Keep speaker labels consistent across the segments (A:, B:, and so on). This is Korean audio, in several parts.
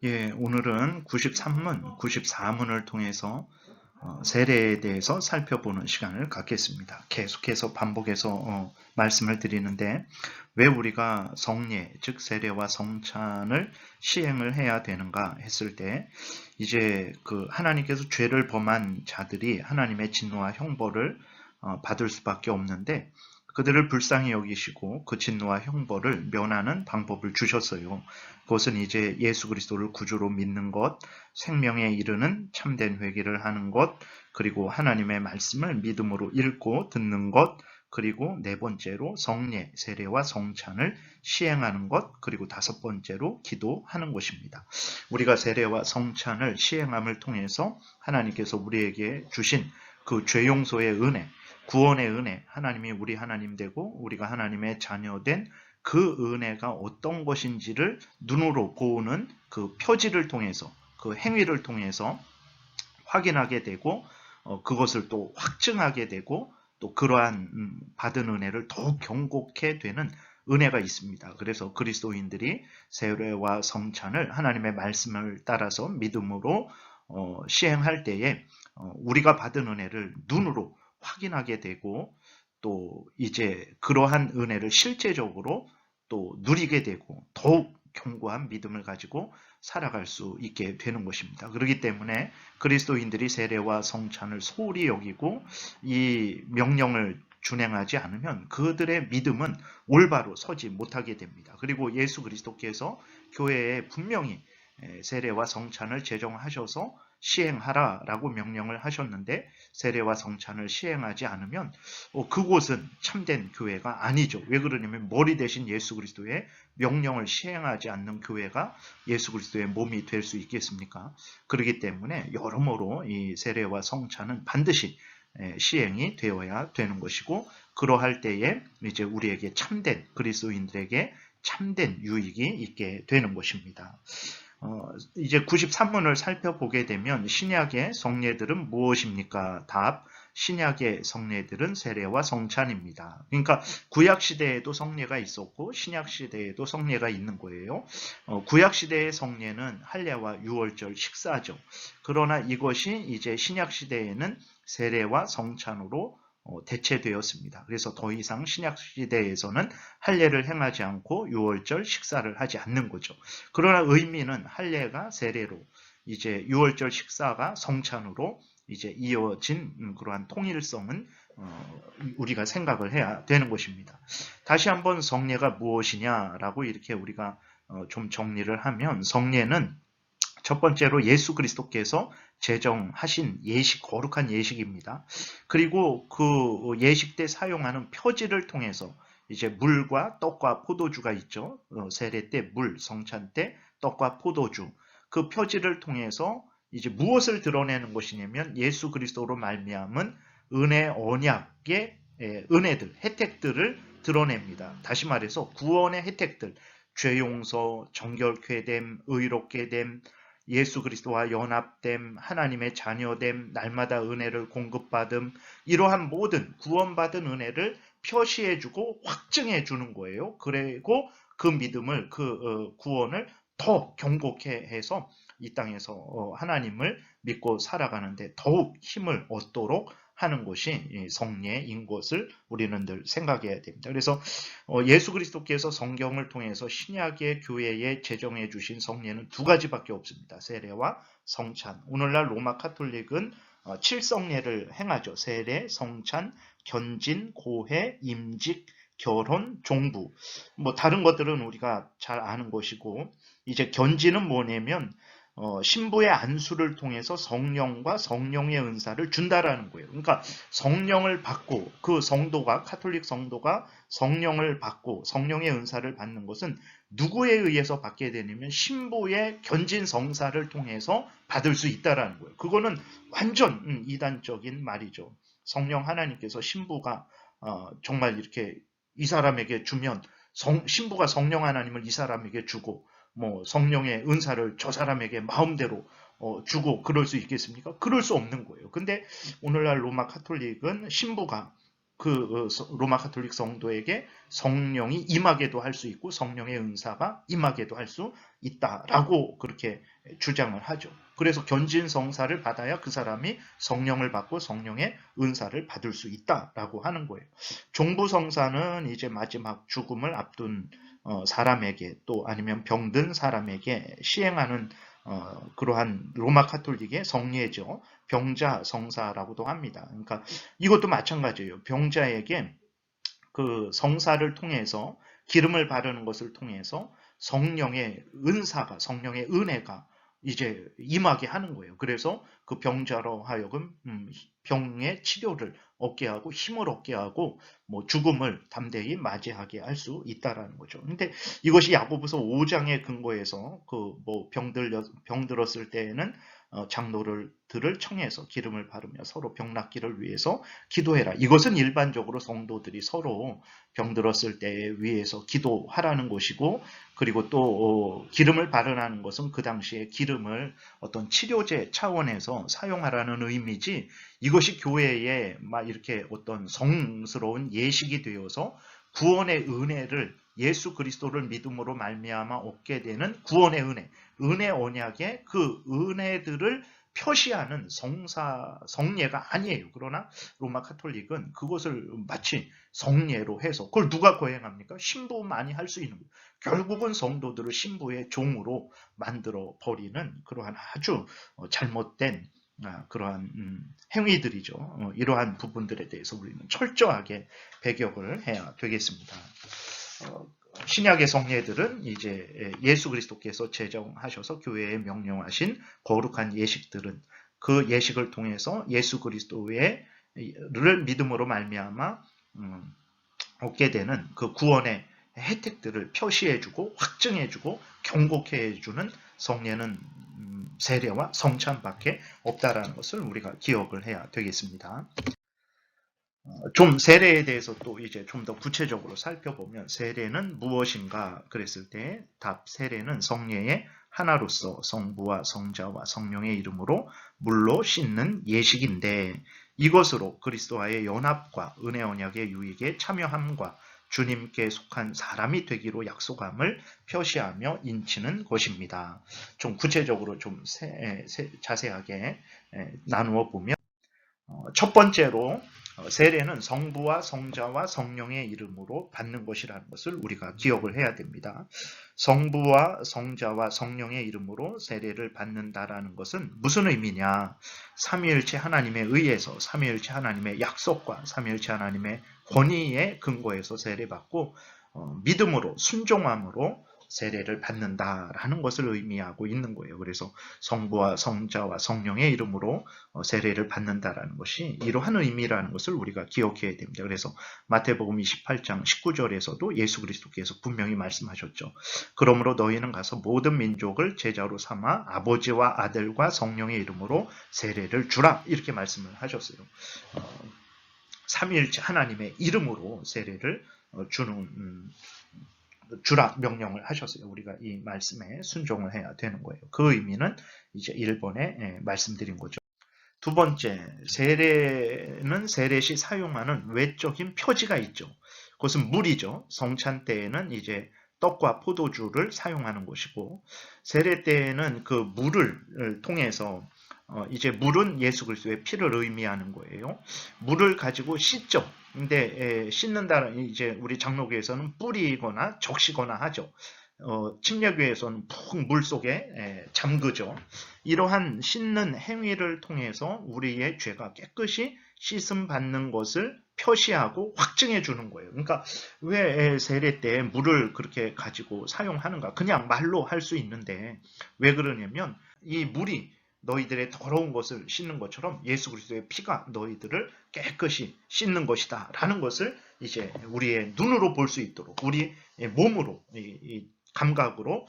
A: 예, 오늘은 93문, 94문을 통해서 세례에 대해서 살펴보는 시간을 갖겠습니다. 계속해서 반복해서 말씀을 드리는데 왜 우리가 성례, 즉 세례와 성찬을 시행을 해야 되는가 했을 때 이제 그 하나님께서 죄를 범한 자들이 하나님의 진노와 형벌을 받을 수밖에 없는데 그들을 불쌍히 여기시고 그 진노와 형벌을 면하는 방법을 주셨어요. 그것은 이제 예수 그리스도를 구주로 믿는 것, 생명에 이르는 참된 회개를 하는 것, 그리고 하나님의 말씀을 믿음으로 읽고 듣는 것, 그리고 네 번째로 성례, 세례와 성찬을 시행하는 것, 그리고 다섯 번째로 기도하는 것입니다. 우리가 세례와 성찬을 시행함을 통해서 하나님께서 우리에게 주신 그 죄용서의 은혜, 구원의 은혜, 하나님이 우리 하나님 되고 우리가 하나님의 자녀된 그 은혜가 어떤 것인지를 눈으로 보는 그 표지를 통해서, 그 행위를 통해서 확인하게 되고 그것을 또 확증하게 되고 또 그러한 받은 은혜를 더욱 경고케 되는 은혜가 있습니다. 그래서 그리스도인들이 세례와 성찬을 하나님의 말씀을 따라서 믿음으로 시행할 때에 우리가 받은 은혜를 눈으로 확인하게 되고 또 이제 그러한 은혜를 실제적으로 또 누리게 되고 더욱 견고한 믿음을 가지고 살아갈 수 있게 되는 것입니다. 그렇기 때문에 그리스도인들이 세례와 성찬을 소홀히 여기고 이 명령을 준행하지 않으면 그들의 믿음은 올바로 서지 못하게 됩니다. 그리고 예수 그리스도께서 교회에 분명히 세례와 성찬을 제정하셔서 시행하라라고 명령을 하셨는데 세례와 성찬을 시행하지 않으면 그곳은 참된 교회가 아니죠. 왜 그러냐면 머리 대신 예수 그리스도의 명령을 시행하지 않는 교회가 예수 그리스도의 몸이 될 수 있겠습니까? 그렇기 때문에 여러모로 이 세례와 성찬은 반드시 시행이 되어야 되는 것이고 그러할 때에 이제 우리에게 참된 그리스도인들에게 참된 유익이 있게 되는 것입니다. 이제 93문을 살펴보게 되면 신약의 성례들은 무엇입니까? 답. 신약의 성례들은 세례와 성찬입니다. 그러니까 구약 시대에도 성례가 있었고 신약 시대에도 성례가 있는 거예요. 구약 시대의 성례는 할례와 유월절 식사죠. 그러나 이것이 이제 신약 시대에는 세례와 성찬으로 대체되었습니다. 그래서 더 이상 신약 시대에서는 할례를 행하지 않고 유월절 식사를 하지 않는 거죠. 그러나 의미는 할례가 세례로 이제 유월절 식사가 성찬으로 이제 이어진 그러한 통일성은 우리가 생각을 해야 되는 것입니다. 다시 한번 성례가 무엇이냐라고 이렇게 우리가 좀 정리를 하면 성례는 첫 번째로 예수 그리스도께서 제정하신 예식, 거룩한 예식입니다. 그리고 그 예식 때 사용하는 표지를 통해서 이제 물과 떡과 포도주가 있죠. 세례 때 물, 성찬 때 떡과 포도주. 그 표지를 통해서 이제 무엇을 드러내는 것이냐면 예수 그리스도로 말미암은 은혜 언약의 은혜들, 혜택들을 드러냅니다. 다시 말해서 구원의 혜택들, 죄 용서, 정결케 됨, 의롭게 됨, 예수 그리스도와 연합됨, 하나님의 자녀됨, 날마다 은혜를 공급받음, 이러한 모든 구원받은 은혜를 표시해주고 확증해주는 거예요. 그리고 그 믿음을, 그 구원을 더 경고케 해서 이 땅에서 하나님을 믿고 살아가는데 더욱 힘을 얻도록 하는 것이 성례인 것을 우리는 늘 생각해야 됩니다. 그래서 예수 그리스도께서 성경을 통해서 신약의 교회에 제정해 주신 성례는 두 가지밖에 없습니다. 세례와 성찬. 오늘날 로마 카톨릭은 7성례를 행하죠. 세례, 성찬, 견진, 고해, 임직, 결혼, 종부. 뭐 다른 것들은 우리가 잘 아는 것이고 이제 견진은 뭐냐면 신부의 안수를 통해서 성령과 성령의 은사를 준다라는 거예요. 그러니까 성령을 받고 그 성도가 카톨릭 성도가 성령을 받고 성령의 은사를 받는 것은 누구에 의해서 받게 되냐면 신부의 견진 성사를 통해서 받을 수 있다라는 거예요. 그거는 완전 이단적인 말이죠. 성령 하나님께서 신부가 정말 이렇게 이 사람에게 주면 신부가 성령 하나님을 이 사람에게 주고 뭐 성령의 은사를 저 사람에게 마음대로 주고 그럴 수 있겠습니까? 그럴 수 없는 거예요. 근데 오늘날 로마 카톨릭은 신부가 로마 가톨릭 성도에게 성령이 임하게도 할 수 있고 성령의 은사가 임하게도 할 수 있다라고 그렇게 주장을 하죠. 그래서 견진 성사를 받아야 그 사람이 성령을 받고 성령의 은사를 받을 수 있다라고 하는 거예요. 종부 성사는 이제 마지막 죽음을 앞둔 사람에게 또 아니면 병든 사람에게 시행하는 그러한 로마 가톨릭의 성례죠. 병자 성사라고도 합니다. 그러니까 이것도 마찬가지예요. 병자에게 그 성사를 통해서 기름을 바르는 것을 통해서 성령의 은사가, 성령의 은혜가 이제 임하게 하는 거예요. 그래서 그 병자로 하여금 병의 치료를 얻게 하고 힘을 얻게 하고 뭐 죽음을 담대히 맞이하게 할 수 있다라는 거죠. 근데 이것이 야고보서 5장의 근거에서 그 뭐 병들었을 때에는 장로들을 청해서 기름을 바르며 서로 병 낫기를 위해서 기도해라. 이것은 일반적으로 성도들이 서로 병들었을 때에 위해서 기도하라는 것이고, 그리고 또 기름을 바르라는 것은 그 당시에 기름을 어떤 치료제 차원에서 사용하라는 의미지, 이것이 교회에 막 이렇게 어떤 성스러운 예식이 되어서 구원의 은혜를 예수 그리스도를 믿음으로 말미암아 얻게 되는 구원의 은혜 언약의 그 은혜들을 표시하는 성례가 아니에요. 그러나 로마 카톨릭은 그것을 마치 성례로 해서 그걸 누가 거행합니까? 신부만이 할 수 있는 거예요. 결국은 성도들을 신부의 종으로 만들어 버리는 그러한 아주 잘못된 그러한 행위들이죠. 이러한 부분들에 대해서 우리는 철저하게 배격을 해야 되겠습니다. 신약의 성례들은 이제 예수 그리스도께서 제정하셔서 교회에 명령하신 거룩한 예식들은 그 예식을 통해서 예수 그리스도를 믿음으로 말미암아 얻게 되는 그 구원의 혜택들을 표시해주고 확증해주고 경고해주는 성례는 세례와 성찬밖에 없다라는 것을 우리가 기억을 해야 되겠습니다. 좀 세례에 대해서 또 이제 좀 더 구체적으로 살펴보면 세례는 무엇인가 그랬을 때 답 세례는 성례의 하나로서 성부와 성자와 성령의 이름으로 물로 씻는 예식인데 이것으로 그리스도와의 연합과 은혜 언약의 유익에 참여함과 주님께 속한 사람이 되기로 약속함을 표시하며 인치는 것입니다. 좀 구체적으로 좀 자세하게 나누어 보면 첫 번째로 세례는 성부와 성자와 성령의 이름으로 받는 것이라는 것을 우리가 기억을 해야 됩니다. 성부와 성자와 성령의 이름으로 세례를 받는다라는 것은 무슨 의미냐? 삼위일체 하나님에 의해서 삼위일체 하나님의 약속과 삼위일체 하나님의 권위에 근거해서 세례받고 믿음으로 순종함으로 세례를 받는다라는 것을 의미하고 있는 거예요. 그래서 성부와 성자와 성령의 이름으로 세례를 받는다라는 것이 이러한 의미라는 것을 우리가 기억해야 됩니다. 그래서 마태복음 28장 19절에서도 예수 그리스도께서 분명히 말씀하셨죠. 그러므로 너희는 가서 모든 민족을 제자로 삼아 아버지와 아들과 성령의 이름으로 세례를 주라 이렇게 말씀을 하셨어요. 삼위일체 하나님의 이름으로 세례를 주라 명령을 하셨어요. 우리가 이 말씀에 순종을 해야 되는 거예요. 그 의미는 이제 1번에 말씀드린 거죠. 두 번째, 세례는 세례 시 사용하는 외적인 표지가 있죠. 그것은 물이죠. 성찬 때에는 이제 떡과 포도주를 사용하는 것이고 세례 때에는 그 물을 통해서 이제 물은 예수 그리스도의 피를 의미하는 거예요. 물을 가지고 씻죠. 근데 씻는다는 이제 우리 장로교에서는 뿌리거나 적시거나 하죠. 침례교에서는 푹 물 속에 잠그죠. 이러한 씻는 행위를 통해서 우리의 죄가 깨끗이 씻음 받는 것을 표시하고 확증해 주는 거예요. 그러니까 왜 세례 때 물을 그렇게 가지고 사용하는가? 그냥 말로 할 수 있는데 왜 그러냐면 이 물이 너희들의 더러운 것을 씻는 것처럼 예수 그리스도의 피가 너희들을 깨끗이 씻는 것이다 라는 것을 이제 우리의 눈으로 볼 수 있도록 우리의 몸으로 이 감각으로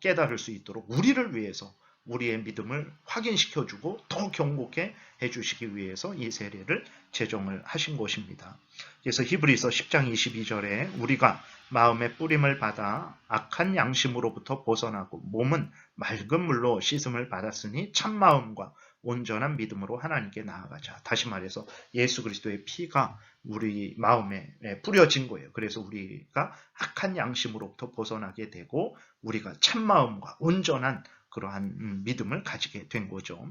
A: 깨달을 수 있도록 우리를 위해서 우리의 믿음을 확인시켜주고 더 경고케 해주시기 위해서 이 세례를 제정을 하신 것입니다. 그래서 히브리서 10장 22절에 우리가 마음의 뿌림을 받아 악한 양심으로부터 벗어나고 몸은 맑은 물로 씻음을 받았으니 참마음과 온전한 믿음으로 하나님께 나아가자. 다시 말해서 예수 그리스도의 피가 우리 마음에 뿌려진 거예요. 그래서 우리가 악한 양심으로부터 벗어나게 되고 우리가 참마음과 온전한 그러한 믿음을 가지게 된 거죠.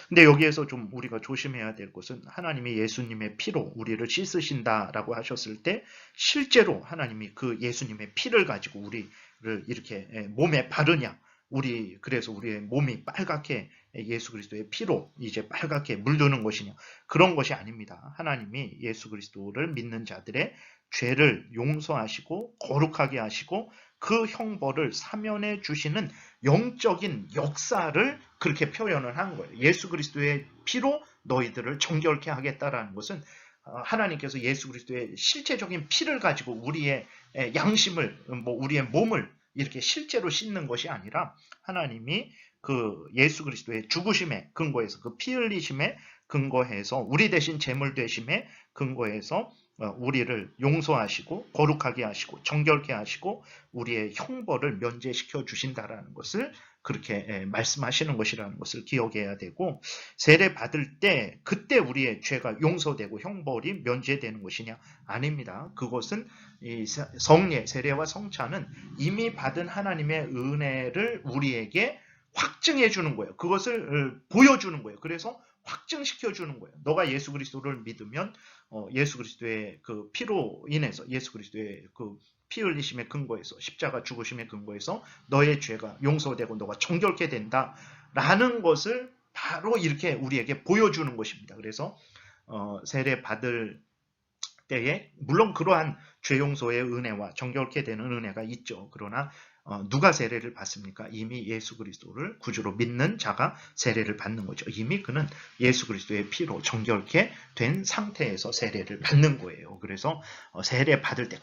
A: 근데 여기에서 좀 우리가 조심해야 될 것은 하나님이 예수님의 피로 우리를 씻으신다라고 하셨을 때 실제로 하나님이 그 예수님의 피를 가지고 우리를 이렇게 몸에 바르냐? 그래서 우리의 몸이 빨갛게 예수 그리스도의 피로 이제 빨갛게 물드는 것이냐? 그런 것이 아닙니다. 하나님이 예수 그리스도를 믿는 자들의 죄를 용서하시고 거룩하게 하시고 그 형벌을 사면해 주시는 영적인 역사를 그렇게 표현을 한 거예요. 예수 그리스도의 피로 너희들을 정결케 하겠다라는 것은 하나님께서 예수 그리스도의 실제적인 피를 가지고 우리의 양심을, 우리의 몸을 이렇게 실제로 씻는 것이 아니라 하나님이 그 예수 그리스도의 죽으심에 근거해서 그 피 흘리심에 근거해서 우리 대신 제물 되심에 근거해서 우리를 용서하시고 거룩하게 하시고 정결케 하시고 우리의 형벌을 면제시켜 주신다라는 것을 그렇게 말씀하시는 것이라는 것을 기억해야 되고, 세례 받을 때 그때 우리의 죄가 용서되고 형벌이 면제되는 것이냐? 아닙니다. 그것은 이 성례, 세례와 성찬은 이미 받은 하나님의 은혜를 우리에게 확증해 주는 거예요. 그것을 보여주는 거예요. 그래서 확증시켜 주는 거예요. 너가 예수 그리스도를 믿으면 예수 그리스도의 그 피로 인해서 예수 그리스도의 그 피 흘리심의 근거에서 십자가 죽으심의 근거에서 너의 죄가 용서되고 너가 정결케 된다라는 것을 바로 이렇게 우리에게 보여주는 것입니다. 그래서 세례 받을 때에 물론 그러한 죄 용서의 은혜와 정결케 되는 은혜가 있죠. 그러나 누가 세례를 받습니까? 이미 예수 그리스도를 구주로 믿는 자가 세례를 받는 거죠. 이미 그는 예수 그리스도의 피로 정결케 된 상태에서 세례를 받는 거예요. 그래서 세례 받을 때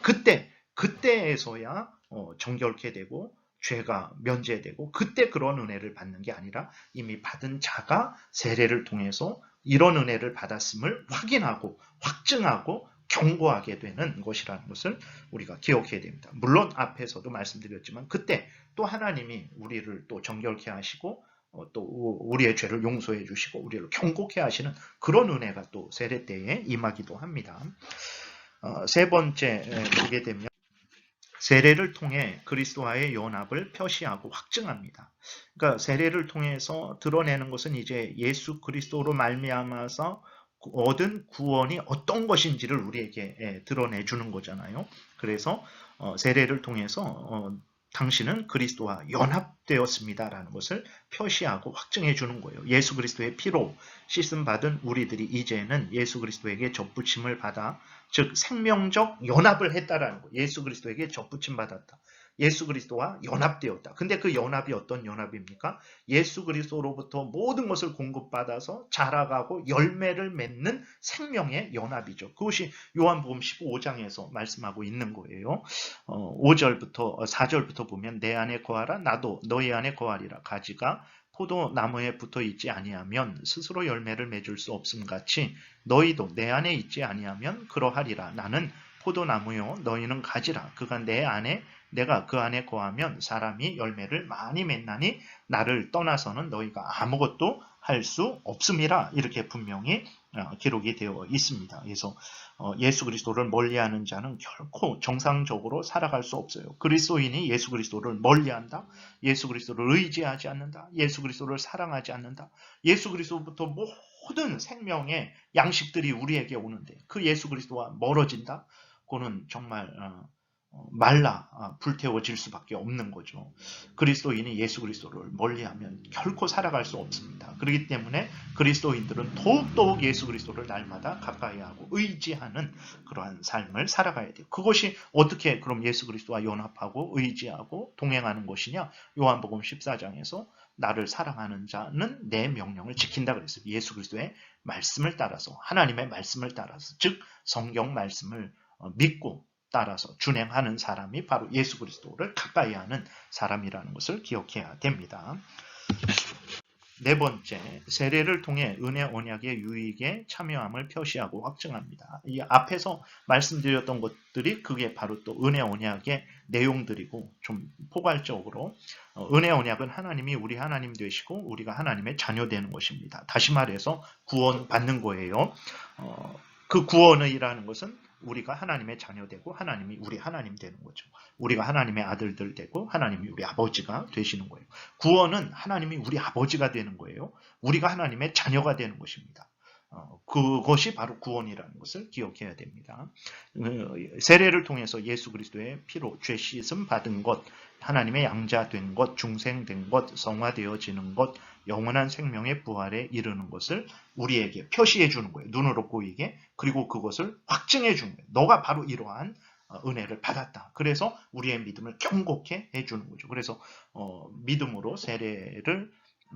A: 그때에서야 정결케 되고 죄가 면제되고 그때 그런 은혜를 받는 게 아니라 이미 받은 자가 세례를 통해서 이런 은혜를 받았음을 확인하고 확증하고 경고하게 되는 것이라는 것을 우리가 기억해야 됩니다. 물론 앞에서도 말씀드렸지만 그때 또 하나님이 우리를 또 정결케 하시고 또 우리의 죄를 용서해 주시고 우리를 경고케 하시는 그런 은혜가 또 세례 때에 임하기도 합니다. 세 번째 보게 되면 세례를 통해 그리스도와의 연합을 표시하고 확증합니다. 그러니까 세례를 통해서 드러내는 것은 이제 예수 그리스도로 말미암아서 얻은 구원이 어떤 것인지를 우리에게 드러내 주는 거잖아요. 그래서 세례를 통해서 당신은 그리스도와 연합되었습니다라는 것을 표시하고 확증해 주는 거예요. 예수 그리스도의 피로 씻음 받은 우리들이 이제는 예수 그리스도에게 접붙임을 받아 즉 생명적 연합을 했다라는 거예요. 예수 그리스도에게 접붙임 받았다. 예수 그리스도와 연합되었다. 근데 그 연합이 어떤 연합입니까? 예수 그리스도로부터 모든 것을 공급받아서 자라가고 열매를 맺는 생명의 연합이죠. 그것이 요한복음 15장에서 말씀하고 있는 거예요. 5절부터 4절부터 보면 내 안에 거하라 나도 너희 안에 거하리라. 가지가 포도나무에 붙어 있지 아니하면 스스로 열매를 맺을 수 없음 같이 너희도 내 안에 있지 아니하면 그러하리라. 나는 포도나무요 너희는 가지라. 그가 내 안에 내가 그 안에 거하면 사람이 열매를 많이 맺나니 나를 떠나서는 너희가 아무것도 할 수 없음이라. 이렇게 분명히 기록이 되어 있습니다. 그래서 예수 그리스도를 멀리하는 자는 결코 정상적으로 살아갈 수 없어요. 그리스도인이 예수 그리스도를 멀리한다. 예수 그리스도를 의지하지 않는다. 예수 그리스도를 사랑하지 않는다. 예수 그리스도부터 모든 생명의 양식들이 우리에게 오는데 그 예수 그리스도와 멀어진다. 그거는 정말 말라 불태워질 수밖에 없는 거죠. 그리스도인이 예수 그리스도를 멀리하면 결코 살아갈 수 없습니다. 그렇기 때문에 그리스도인들은 더욱더욱 예수 그리스도를 날마다 가까이하고 의지하는 그러한 삶을 살아가야 돼요. 그것이 어떻게 그럼 예수 그리스도와 연합하고 의지하고 동행하는 것이냐? 요한복음 14장에서 나를 사랑하는 자는 내 명령을 지킨다 그랬어요. 예수 그리스도의 말씀을 따라서 하나님의 말씀을 따라서 즉 성경 말씀을 믿고 따라서 준행하는 사람이 바로 예수 그리스도를 가까이 하는 사람이라는 것을 기억해야 됩니다. 네 번째, 세례를 통해 은혜 언약의 유익에 참여함을 표시하고 확증합니다. 이 앞에서 말씀드렸던 것들이 그게 바로 또 은혜 언약의 내용들이고 좀 포괄적으로 은혜 언약은 하나님이 우리 하나님 되시고 우리가 하나님의 자녀 되는 것입니다. 다시 말해서 구원 받는 거예요. 그 구원이라는 것은 우리가 하나님의 자녀 되고 하나님이 우리 하나님 되는 거죠. 우리가 하나님의 아들들 되고 하나님이 우리 아버지가 되시는 거예요. 구원은 하나님이 우리 아버지가 되는 거예요. 우리가 하나님의 자녀가 되는 것입니다. 그것이 바로 구원이라는 것을 기억해야 됩니다. 세례를 통해서 예수 그리스도의 피로 죄 씻음 받은 것, 하나님의 양자 된 것, 중생된 것, 성화되어지는 것, 영원한 생명의 부활에 이르는 것을 우리에게 표시해 주는 거예요. 눈으로 보이게. 그리고 그것을 확증해 주는 거예요. 너가 바로 이러한 은혜를 받았다. 그래서 우리의 믿음을 견고케 해주는 거죠. 그래서 믿음으로 세례를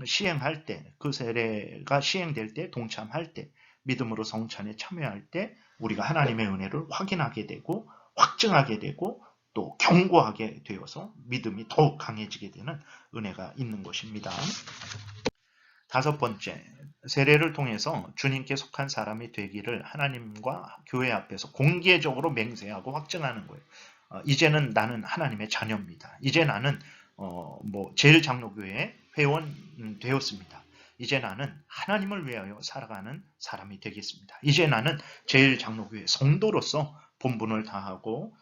A: 시행할 때, 그 세례가 시행될 때, 동참할 때, 믿음으로 성찬에 참여할 때 우리가 하나님의 은혜를 확인하게 되고 확증하게 되고 또 견고하게 되어서 믿음이 더욱 강해지게 되는 은혜가 있는 것입니다. 다섯 번째, 세례를 통해서 주님께 속한 사람이 되기를 하나님과 교회 앞에서 공개적으로 맹세하고 확증하는 거예요. 이제는 나는 하나님의 자녀입니다. 이제 나는 제일장로교회 회원 되었습니다. 이제 나는 하나님을 위하여 살아가는 사람이 되겠습니다. 이제 나는 제일장로교회 성도로서 본분을 다하고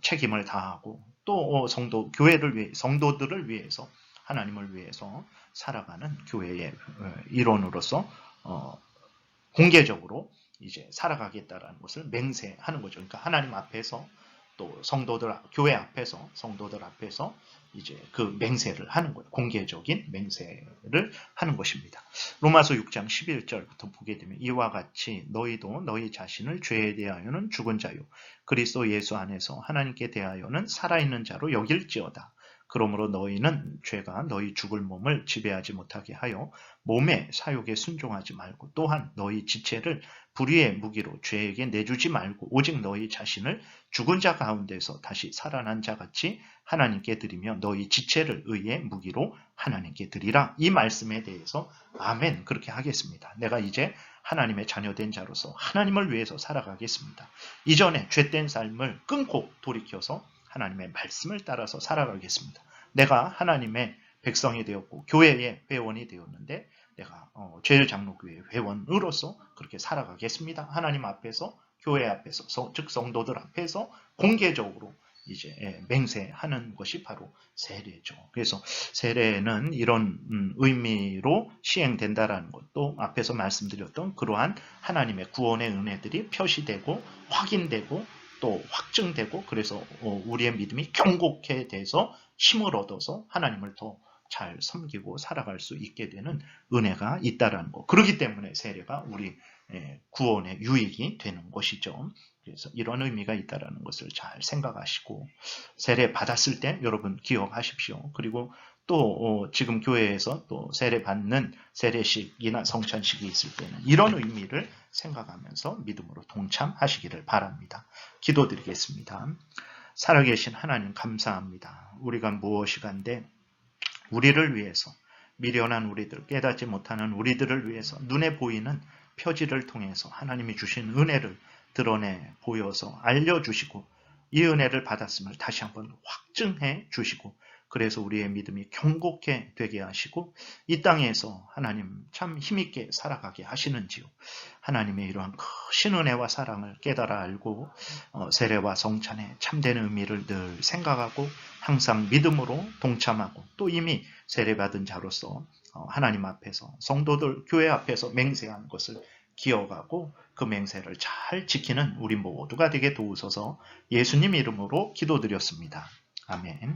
A: 책임을 다하고 또 교회를 위해 성도들을 위해서 하나님을 위해서 살아가는 교회의 일원으로서 공개적으로 이제 살아가겠다라는 것을 맹세하는 거죠. 그러니까 하나님 앞에서 또 교회 앞에서 성도들 앞에서 이제 그 맹세를 하는 거예요. 공개적인 맹세를 하는 것입니다. 로마서 6장 11절부터 보게 되면 이와 같이 너희도 너희 자신을 죄에 대하여는 죽은 자요 그리스도 예수 안에서 하나님께 대하여는 살아있는 자로 여길지어다. 그러므로 너희는 죄가 너희 죽을 몸을 지배하지 못하게 하여 몸의 사욕에 순종하지 말고 또한 너희 지체를 불의의 무기로 죄에게 내주지 말고 오직 너희 자신을 죽은 자 가운데서 다시 살아난 자같이 하나님께 드리며 너희 지체를 의의 무기로 하나님께 드리라. 이 말씀에 대해서 아멘 그렇게 하겠습니다. 내가 이제 하나님의 자녀된 자로서 하나님을 위해서 살아가겠습니다. 이전에 죄된 삶을 끊고 돌이켜서 하나님의 말씀을 따라서 살아가겠습니다. 내가 하나님의 백성이 되었고 교회의 회원이 되었는데 내가 제일장로교회 회원으로서 그렇게 살아가겠습니다. 하나님 앞에서 교회 앞에서 즉 성도들 앞에서 공개적으로 이제 맹세하는 것이 바로 세례죠. 그래서 세례는 이런 의미로 시행된다라는 것도 앞에서 말씀드렸던 그러한 하나님의 구원의 은혜들이 표시되고 확인되고 또 확증되고 그래서 우리의 믿음이 견고케 돼서 힘을 얻어서 하나님을 더 잘 섬기고 살아갈 수 있게 되는 은혜가 있다라는 것. 그렇기 때문에 세례가 우리 구원의 유익이 되는 것이죠. 그래서 이런 의미가 있다라는 것을 잘 생각하시고 세례 받았을 때 여러분 기억하십시오. 그리고 또 지금 교회에서 또 세례 받는 세례식이나 성찬식이 있을 때는 이런 의미를 생각하면서 믿음으로 동참하시기를 바랍니다. 기도드리겠습니다. 살아계신 하나님 감사합니다. 우리가 무엇이 간데 우리를 위해서 미련한 우리들, 깨닫지 못하는 우리들을 위해서 눈에 보이는 표지를 통해서 하나님이 주신 은혜를 드러내 보여서 알려주시고 이 은혜를 받았음을 다시 한번 확증해 주시고 그래서 우리의 믿음이 견고케 되게 하시고 이 땅에서 하나님 참 힘있게 살아가게 하시는지요. 하나님의 이러한 크신 은혜와 사랑을 깨달아 알고 세례와 성찬의 참된 의미를 늘 생각하고 항상 믿음으로 동참하고 또 이미 세례받은 자로서 하나님 앞에서 성도들 교회 앞에서 맹세하는 것을 기억하고 그 맹세를 잘 지키는 우리 모두가 되게 도우소서 예수님 이름으로 기도드렸습니다. 아멘.